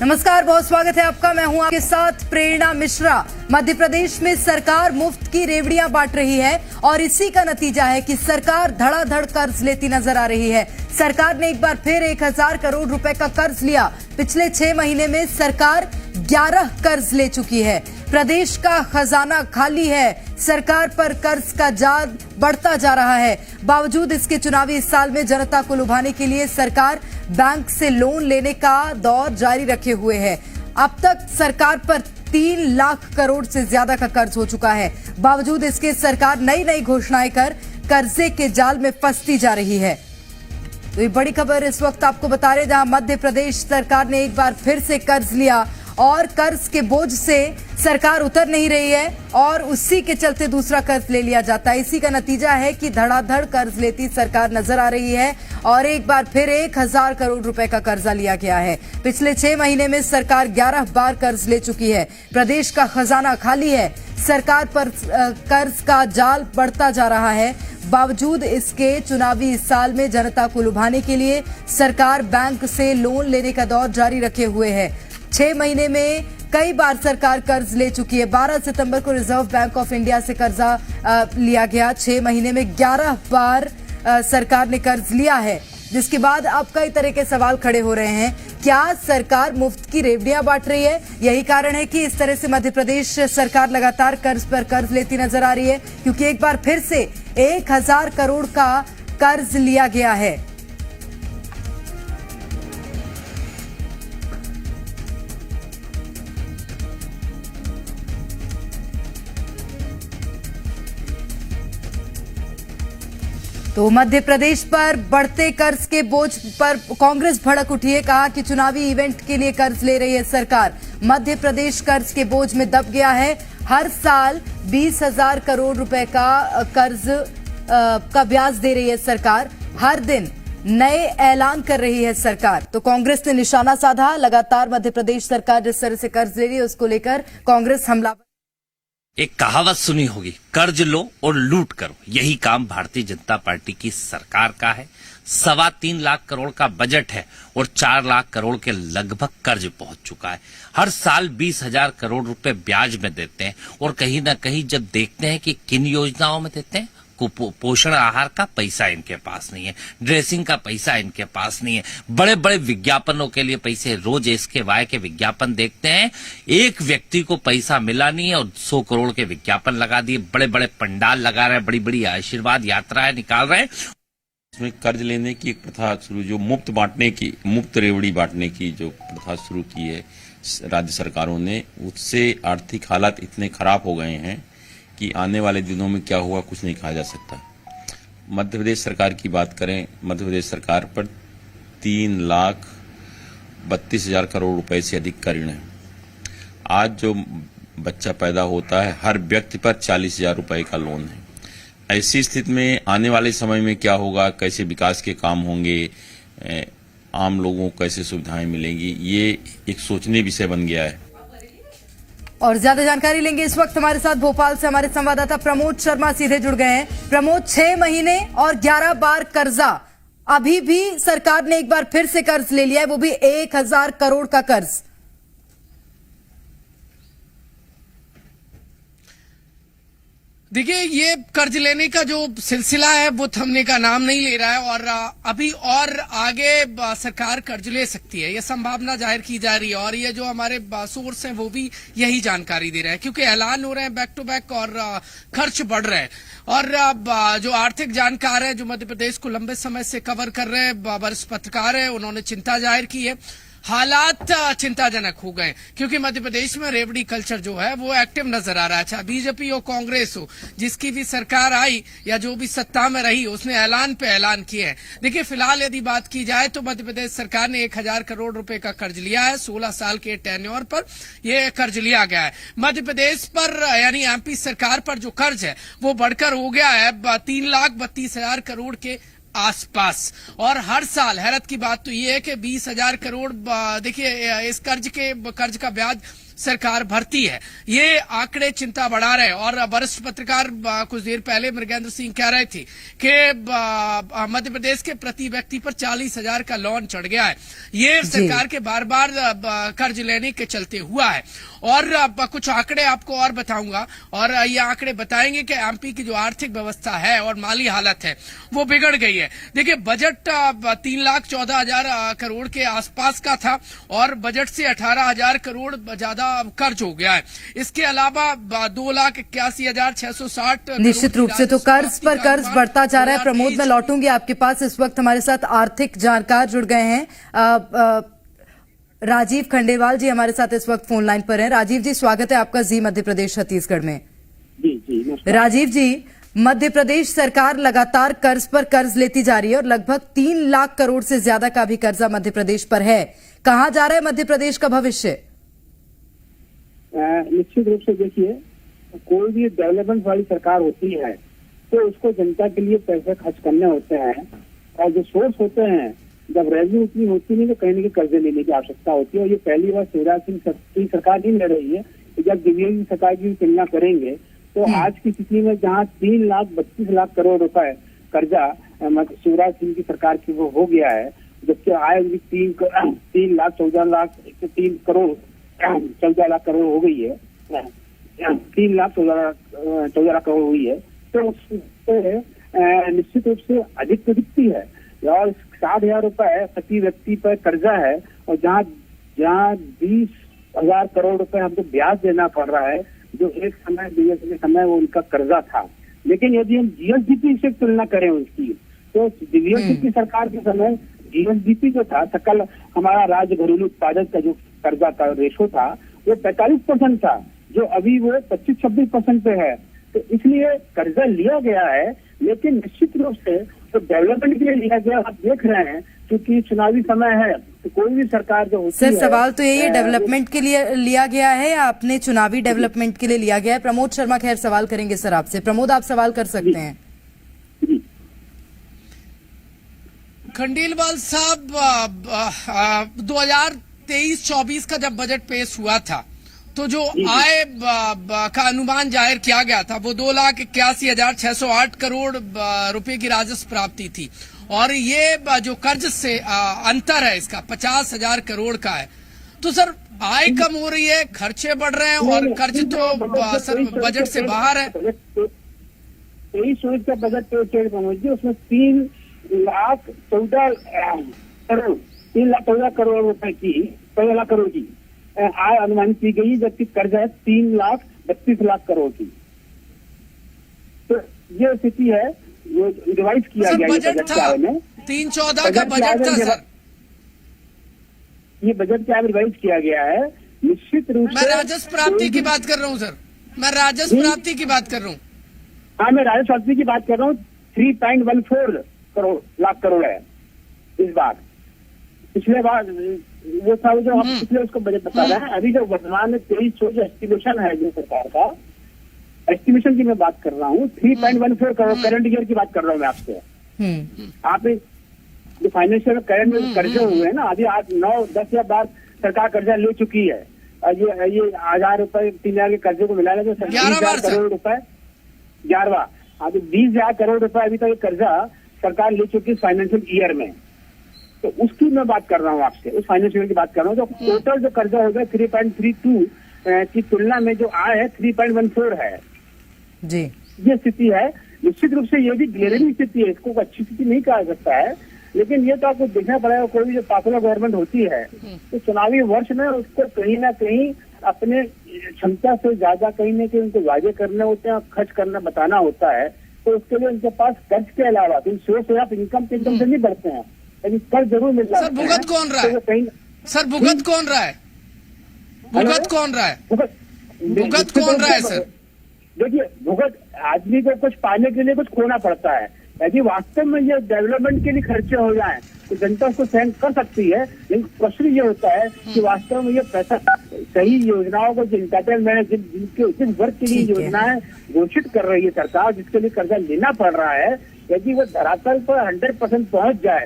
नमस्कार, बहुत स्वागत है आपका। मैं हूं आपके साथ प्रेरणा मिश्रा। मध्य प्रदेश में सरकार मुफ्त की रेवड़ियां बांट रही है और इसी का नतीजा है कि सरकार धड़ाधड़ कर्ज लेती नजर आ रही है। सरकार ने एक बार फिर 1000 करोड़ रुपए का कर्ज लिया। पिछले 6 महीने में सरकार 11 कर्ज ले चुकी है। प्रदेश का खजाना खाली है। सरकार पर कर्ज का जाल बढ़ता जा रहा है। बावजूद इसके चुनावी इस साल में जनता को लुभाने के लिए सरकार बैंक से लोन लेने का दौर जारी रखे हुए है। अब तक सरकार पर 3 लाख करोड़ से ज्यादा का कर्ज हो चुका है। बावजूद इसके सरकार नई नई घोषणाएं कर कर्जे के जाल में फंसती जा रही है। तो ये बड़ी खबर इस वक्त आपको बता रहे, जहां मध्य प्रदेश सरकार ने एक बार फिर से कर्ज लिया और कर्ज के बोझ से सरकार उतर नहीं रही है और उसी के चलते दूसरा कर्ज ले लिया जाता है। इसी का नतीजा है कि धड़ाधड़ कर्ज लेती सरकार नजर आ रही है और एक बार फिर 1000 करोड़ रुपए का कर्जा लिया गया है। पिछले 6 महीने में सरकार 11 बार कर्ज ले चुकी है। प्रदेश का खजाना खाली है। सरकार पर कर्ज का जाल बढ़ता जा रहा है। बावजूद इसके चुनावी इस साल में जनता को लुभाने के लिए सरकार बैंक से लोन लेने का दौर जारी रखे हुए है। 6 महीने में कई बार सरकार कर्ज ले चुकी है। 12 सितंबर को रिजर्व बैंक ऑफ इंडिया से कर्जा लिया गया। 6 महीने में 11 बार सरकार ने कर्ज लिया है, जिसके बाद अब कई तरह के सवाल खड़े हो रहे हैं। क्या सरकार मुफ्त की रेवड़ियां बांट रही है? यही कारण है कि इस तरह से मध्य प्रदेश सरकार लगातार कर्ज पर कर्ज लेती नजर आ रही है, क्योंकि एक बार फिर से 1000 करोड़ का कर्ज लिया गया है। तो मध्य प्रदेश पर बढ़ते कर्ज के बोझ पर कांग्रेस भड़क उठी है। कहा कि चुनावी इवेंट के लिए कर्ज ले रही है सरकार। मध्य प्रदेश कर्ज के बोझ में दब गया है। हर साल 20,000 करोड़ रुपए का कर्ज का ब्याज दे रही है सरकार। हर दिन नए ऐलान कर रही है सरकार। तो कांग्रेस ने निशाना साधा। लगातार मध्य प्रदेश सरकार जिस तरह से कर्ज ले रही है, उसको लेकर कांग्रेस हमलावर। एक कहावत सुनी होगी, कर्ज लो और लूट करो। यही काम भारतीय जनता पार्टी की सरकार का है। 3.25 लाख करोड़ का बजट है और 4 लाख करोड़ के लगभग कर्ज पहुंच चुका है। हर साल 20,000 करोड़ रुपए ब्याज में देते हैं और कहीं ना कहीं जब देखते हैं कि किन योजनाओं में देते हैं, पोषण आहार का पैसा इनके पास नहीं है, ड्रेसिंग का पैसा इनके पास नहीं है, बड़े बड़े विज्ञापनों के लिए पैसे, रोज इसके वाय के विज्ञापन देखते हैं, एक व्यक्ति को पैसा मिला नहीं है और 100 करोड़ के विज्ञापन लगा दिए, बड़े बड़े पंडाल लगा रहे हैं, बड़ी बड़ी आशीर्वाद यात्राएं निकाल रहे हैं। इसमें कर्ज लेने की एक प्रथा शुरू, जो मुफ्त बांटने की, मुफ्त रेवड़ी बांटने की जो प्रथा शुरू की है राज्य सरकारों ने, उससे आर्थिक हालात इतने खराब हो गए हैं कि आने वाले दिनों में क्या होगा कुछ नहीं कहा जा सकता। मध्य प्रदेश सरकार की बात करें, मध्य प्रदेश सरकार पर 3,32,000 करोड़ रुपए से अधिक का ऋण है। आज जो बच्चा पैदा होता है, हर व्यक्ति पर 40,000 रुपए का लोन है। ऐसी स्थिति में आने वाले समय में क्या होगा, कैसे विकास के काम होंगे, आम लोगों को कैसे सुविधाएं मिलेंगी, ये एक सोचनीय विषय बन गया है। और ज्यादा जानकारी लेंगे इस वक्त हमारे साथ भोपाल से हमारे संवाददाता प्रमोद शर्मा सीधे जुड़ गए हैं। प्रमोद, 6 महीने और 11 बार कर्जा, अभी भी सरकार ने एक बार फिर से कर्ज ले लिया है, वो भी 1000 करोड़ का कर्ज। देखिए, ये कर्ज लेने का जो सिलसिला है वो थमने का नाम नहीं ले रहा है और अभी और आगे सरकार कर्ज ले सकती है, ये संभावना जाहिर की जा रही है। और ये जो हमारे सोर्स हैं वो भी यही जानकारी दे रहे हैं, क्योंकि ऐलान हो रहे हैं बैक टू बैक और खर्च बढ़ रहे हैं। और जो आर्थिक जानकार है, जो मध्य प्रदेश को लंबे समय से कवर कर रहे हैं, वरिष्ठ पत्रकार है, उन्होंने चिंता जाहिर की है। हालात चिंताजनक हो गए, क्योंकि मध्य प्रदेश में रेवड़ी कल्चर जो है वो एक्टिव नजर आ रहा है। अच्छा, बीजेपी हो, कांग्रेस हो, जिसकी भी सरकार आई या जो भी सत्ता में रही, उसने ऐलान पे ऐलान किए हैं। देखिए, फिलहाल यदि बात की जाए तो मध्य प्रदेश सरकार ने 1000 करोड़ रुपए का कर्ज लिया है। 16 साल के टेन्योर पर यह कर्ज लिया गया है। मध्य प्रदेश पर यानी एमपी सरकार पर जो कर्ज है वो बढ़कर हो गया है 3,32,000 करोड़ के आसपास। और हर साल हैरत की बात तो ये है कि 20,000 करोड़, देखिए इस कर्ज का ब्याज सरकार भरती है। ये आंकड़े चिंता बढ़ा रहे हैं। और वरिष्ठ पत्रकार कुछ देर पहले मृगेंद्र सिंह कह रहे थे कि मध्य प्रदेश के प्रति व्यक्ति पर 40,000 का लोन चढ़ गया है। ये सरकार के बार बार कर्ज लेने के चलते हुआ है। और कुछ आंकड़े आपको और बताऊंगा, और ये आंकड़े बताएंगे कि एमपी की जो आर्थिक व्यवस्था है और माली हालत है वो बिगड़ गई है। देखिए, बजट 3,14,000 करोड़ के आसपास का था और बजट से 18,000 करोड़ ज्यादा कर्ज हो गया है। इसके अलावा 2,81,660 निश्चित रूप से तो कर्ज पर कर्ज बढ़ता जा रहा है। प्रमोद, मैं लौटूंगी आपके पास। इस वक्त हमारे साथ आर्थिक जानकार जुड़ गए हैं। राजीव खंडेलवाल जी हमारे साथ इस वक्त फोन लाइन पर हैं। राजीव जी, स्वागत है आपका जी मध्य प्रदेश छत्तीसगढ़ में। जी। राजीव जी, मध्य प्रदेश सरकार लगातार कर्ज पर कर्ज लेती जा रही है और लगभग 3 लाख करोड़ से ज्यादा का भी कर्जा मध्य प्रदेश पर है। कहां जा रहा है मध्य प्रदेश का भविष्य? निश्चित रूप से देखिए, कोई भी डेवलपमेंट वाली सरकार होती है तो उसको जनता के लिए पैसे खर्च करने होते हैं, और जो सोर्स होते हैं, जब रेवेन्यू उतनी होती नहीं तो कहीं ना कहीं कर्जे लेने की आवश्यकता होती है। और ये पहली बार शिवराज सिंह की सरकार नहीं ले रही है। जब दिव्यांग की सरकार की तुलना करेंगे तो आज की स्थिति में जहाँ 3,32,00,000 करोड़ रुपए कर्जा शिवराज सिंह की सरकार की वो हो गया है, जबकि आय 3,14,00,000 करोड़ हो गई है, 3,14,00,000 करोड़ हुई है, तो उससे निश्चित रूप से अधिक तो दिखती है। और 60,000 रुपए प्रति व्यक्ति पर कर्जा है, और जहाँ 20,000 करोड़ रुपए हमको ब्याज देना पड़ रहा है, जो एक समय के समय वो उनका कर्जा था। लेकिन यदि हम जीएसडीपी से तुलना करें उसकी, तो दिव्यांग की सरकार के समय जीएसडीपी जो था, सकल हमारा राज्य घरेलू उत्पादन का जो कर्जा का रेशो था, वो 45% था, जो अभी वो 25-26% पे है। तो इसलिए कर्जा लिया गया है, लेकिन निश्चित रूप से तो डेवलपमेंट के लिए लिया गया। आप देख रहे हैं क्योंकि चुनावी समय है, तो कोई भी सरकार जो होती है। सर, सवाल तो यही है, डेवलपमेंट के लिए लिया गया है या अपने चुनावी डेवलपमेंट के लिए लिया गया है? प्रमोद शर्मा खैर सवाल करेंगे सर आपसे। प्रमोद, आप सवाल कर सकते हैं। खंडेलवाल साहब, 2023-24 का जब बजट पेश हुआ था तो जो आय का अनुमान जाहिर किया गया था वो 2,81,608 करोड़ रुपए की राजस्व प्राप्ति थी, और ये जो कर्ज से अंतर है इसका 50,000 करोड़ का है। तो सर, आय कम हो रही है, खर्चे बढ़ रहे हैं और कर्ज तो सर बजट से बाहर है। 23 का बजट पेश हुआ, उसमें 3,14,00,000 करोड़ रुपए की 15 लाख करोड़ की आय अनुमानित की गई, जबकि कर्ज है 3,32,00,000 करोड़ की। तो ये स्थिति है, वो रिवाइज किया गया बजट था 3,14 का बजट था सर। ये बजट क्या रिवाइज किया गया है निश्चित रूप से। मैं राजस्व प्राप्ति की बात कर रहा हूँ सर, मैं राजस्व प्राप्ति की बात कर रहा हूँ। हाँ, मैं राजस्व प्राप्ति की बात कर रहा हूँ। 3.14 लाख करोड़ है इस बार। पिछले बार वो था जो हम पिछले उसको बजट बता रहे हैं। अभी जो वर्तमान में 23 जो एस्टिमेशन है जो सरकार का, एस्टिमेशन की मैं बात कर रहा हूँ। 3.14 करोड़ करंट ईयर की बात कर रहा हूँ मैं आपसे। आप जो फाइनेंशियल करंट में कर्जे हुए हैं ना, अभी आज 9-10 या बार सरकार कर्जा ले चुकी है। ये 1,000 रुपए 3,000 के कर्जे को मिलाने तो 20,000 करोड़ रुपए 11वां, अभी 20,000 करोड़ रुपए अभी तक कर्जा सरकार ले चुकी है फाइनेंशियल ईयर में। तो उसकी मैं बात कर रहा हूँ आपसे, उस फाइनेंशियल की बात कर रहा हूँ। तो टोटल जो कर्जा हो गया 3.32 की तुलना में जो आय है 3.14 है जी। ये स्थिति है। निश्चित रूप से ये भी ग्लेरिंग स्थिति है, इसको अच्छी स्थिति नहीं कहा सकता है, लेकिन ये तो आपको देखना पड़ेगा। कोई भी जो पॉपुलर गवर्नमेंट होती है तो चुनावी वर्ष में उसको कहीं ना कहीं अपने क्षमता से ज्यादा कहीं ना कहीं उनको वादे करने होते हैं, खर्च करना बताना होता है। तो उसके लिए उनके पास कर्ज के अलावा सोर्स ऑफ इनकम के एकदम से नहीं बढ़ते हैं, लेकिन कर्ज जरूर मिल रहा है। सर, भुगत कौन रहा है? सर, भुगत कौन रहा है? भुगत कौन रहा है? भुगत कौन रहा है सर? देखिए, भुगत आदमी को कुछ पाने के लिए कुछ खोना पड़ता है। यदि वास्तव में ये डेवलपमेंट के लिए खर्चे हो जाएं तो जनता उसको सहन कर सकती है, लेकिन प्रश्न ये होता है कि वास्तव में ये पैसा सही योजनाओं को जिस वर्ग के लिए योजनाएं घोषित कर रही है सरकार, जिसके लिए कर्जा लेना पड़ रहा है, यदि वो धरातल पर 100% पहुंच जाए